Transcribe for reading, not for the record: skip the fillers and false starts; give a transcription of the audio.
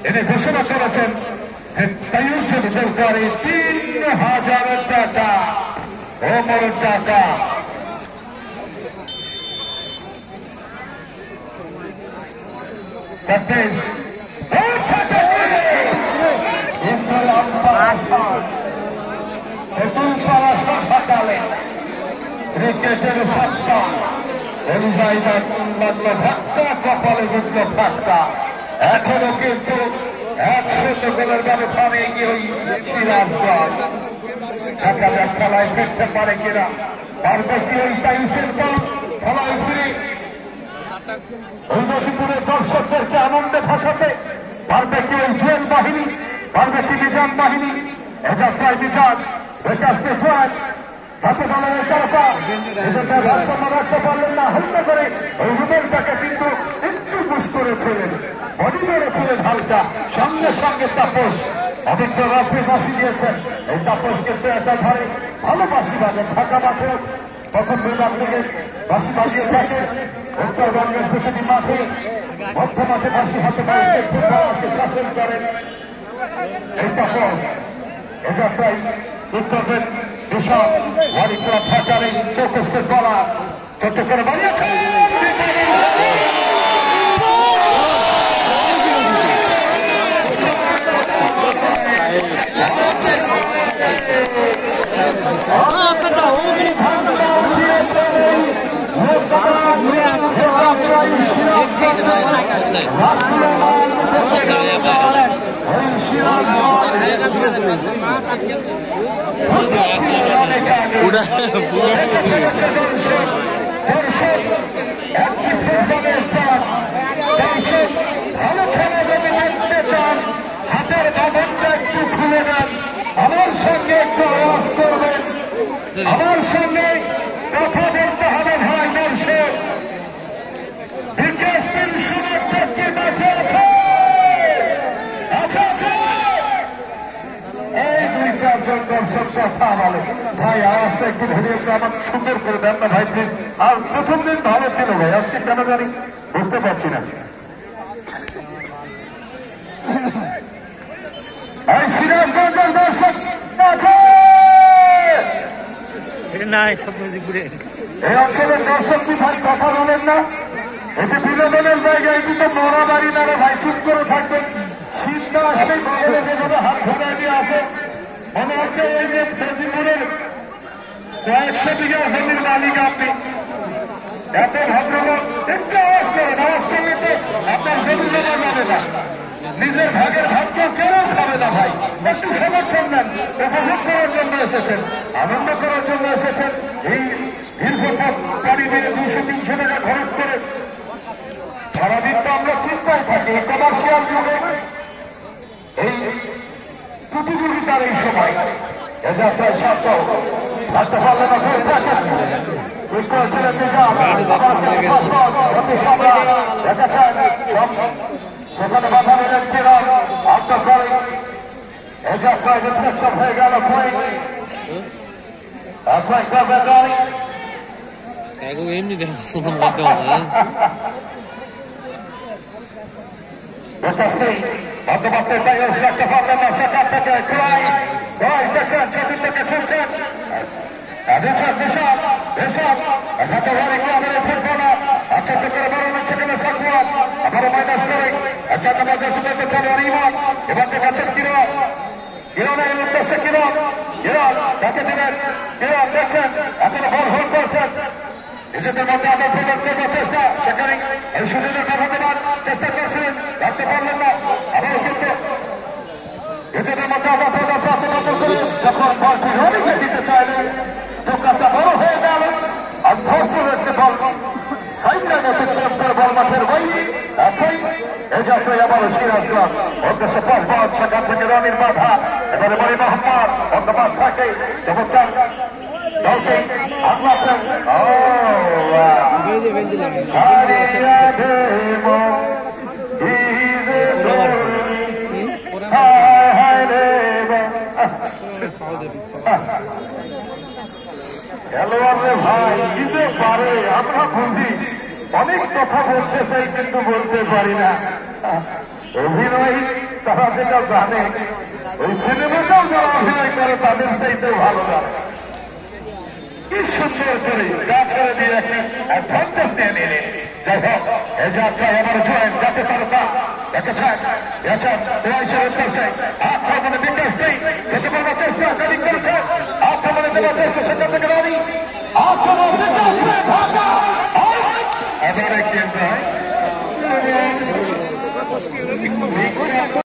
এনে ঘোষণা করেছেন যে তাইয়ুব সরকারি ৩,০০০ টাকা ওমর টাকা সকালে ক্রিকেটের সত্তা লাগলো ধাক্কা, কপালে বুঝলো ধাক্কা। এখনো কিন্তু ১০০ গোলের ব্যবধানে এগিয়ে ওই সিরাজগঞ্জ। দেখা যাক খেলায় ফিরতে পারে কিনা, পারবে কি ওই তাইয়ুবের দল খেলায় ফিরে ওই নজিপুরের দর্শকদেরকে আনন্দে ভাসাতে? পারবে কি ওই জুয়েল বাহিনী, পারবে কি মিজান বাহিনী? এ যাত্রায় মিজান দেখে আসতে চায় যাতে দলের এই তারকা নিজেকে ভারসাম্য রাখতে পারলেন না, হত্যা করে ওই রুবেলটাকে কিন্তু একটু পুশ করেছিলেন, বডি মেরেছিলেন হালকা। সঙ্গে সঙ্গে তাপস অভিজ্ঞ রাত্রে বাসি দিয়েছেন। এই তাপস কিন্তু একটা ধারে ভালো বাসি বাজে ঢাকা মাঠে প্রথম বিভাগ থেকে বাসি বাজিয়ে থাকে। উত্তরবঙ্গের প্রতিটি মাঠে মধ্য মাঠে বাসি হাতে বাড়িতে শাসন করেন এই তাপস। এ যাত্রায় উত্তরের বিশাল ওয়ারি ক্লাব ঢাকার এই চৌকস্টের গলা ছোট্ট করে বাড়িয়েছে। ভালো খেলা যদি দেখতে চান হাতের বাঁধনটা একটু খুলে নেন, আমার সঙ্গে একটু আওয়াজ করবেন, আমার সঙ্গে কথা বলতে হবে ভাই দর্শক। বিকাশ সিং সমর্থক কি মাঠে আছে? এই ২-৪ জন দর্শক কথা বলে ভাই আওয়াজটা একটু ভেরিয়ে আমার সুন্দর করে দেন না ভাই প্লিজ। আর প্রথম দিন ভালো ছিল ভাই, আজকে কেন জানি বুঝতে পারছি না। এই সিরাজগঞ্জের দর্শক আছে, এই অঞ্চলের দর্শক কি ভাই কথা বলেন না? এটি বিনোদনের জায়গায় কিন্তু মরা বাড়ি না ভাই, চুপ করে থাকবেন। শীত না আসলে বাঙালি যেভাবে হাত ধরায় দিয়ে আসে মনে হচ্ছে এই যে গাজীপুরের ১০০ বিঘা জমির মালিক আপনি। এত ভদ্রলোক একটু আওয়াজ করেন, আওয়াজ করলে তো আপনার জমি জমা যাবে না, নিজের ভাগের ভাগ্য কেউ খাবে না ভাই। একটু সমর্থন নেন, উপভোগ করার জন্য এসেছেন, আনন্দ করার জন্য এসেছেন। এই দীর্ঘ পথ গাড়ি দিয়ে ২০০-৩০০ টাকা খরচ করে সারাদিন তো আমরা চিন্তায় থাকি। কমার্শিয়াল যুগে এই প্রতিযোগিতার এই সময় এ যাত্রায় শব্দ থাকতে পারলে না ধরে থাকেন। ঠিক করেছিলেন দেখেছেন সেখানে বাধা নিলেন কিরণ আত্মকরি। এ যাত্রায় রিফ্লেকশন হয়ে গেল করবে গাড়ি এমনি দেখা মধ্যে বন্ধুবান্ধব তাই রাখতে পারলেন না, সেখান থেকে দেখছেন সেদিন থেকে খুঁজছেন বিশাল বিশাল হাতাবাড়ি ক্লাবের ফুটবলার আচ্ছা করে বাড়ানো সেখানে ফাকুয়ার আবারও মাইনাস করে আচ্ছা আমাদের সুযোগে খেলোয়াড় ইমান এবার দেখাচ্ছেন কিরণ, কিরণের উদ্দেশ্যে কিরণ তাকে দিলেন কিরণ দেখছেন এখনো বল হোল্ড করছেন নিজেদের মধ্যে আবার প্রয়োগ করবার চেষ্টা, সেখানে এই সুযোগের কথা দেওয়ার চেষ্টা করছিলেন, রাখতে পারলেন না। আবার কিন্তু নিজেদের মধ্যে আবার যখন বলটি রনিকে দিতে চাইলেন টোকাটা বড় হয়ে গেল আর ধর্ষণ একটি বল সাইডলাইন অতিক্রম করে বল মাঠের বাইরে একই এ যাত্রায় আবারও সিরাজগঞ্জ উদ্দেশ্যে পাঁচ বল, সেখান থেকে রনির বাধা এবারে বলি মোহাম্মদ বন্ধবাদ থাকে চমৎকার দলকে আগলাচ্ছেন। খেলোয়াড় ভাই দিতে পারে, আমরা বুঝি অনেক কথা বলতে চাই কিন্তু বলতে পারি না। অভিনয় তারা যেটা জানে ওই সিনেমাটাও যারা অভিনয় করে তাদের চাইতেও ভালো জানে। কি সুন্দর করে গা ছেড়ে দিয়ে একটা অ্যাডভান্টেজ নিয়ে নিলে। যাই হোক এ যাত্রায় আবার জয়েন যাতে তারকা দেখেছেন আক্রমণে বিকাশ নেই প্রতিপন্ন চেষ্টা করেছে আক্রমণে দেওয়ার চেষ্টা সেখান থেকে রানি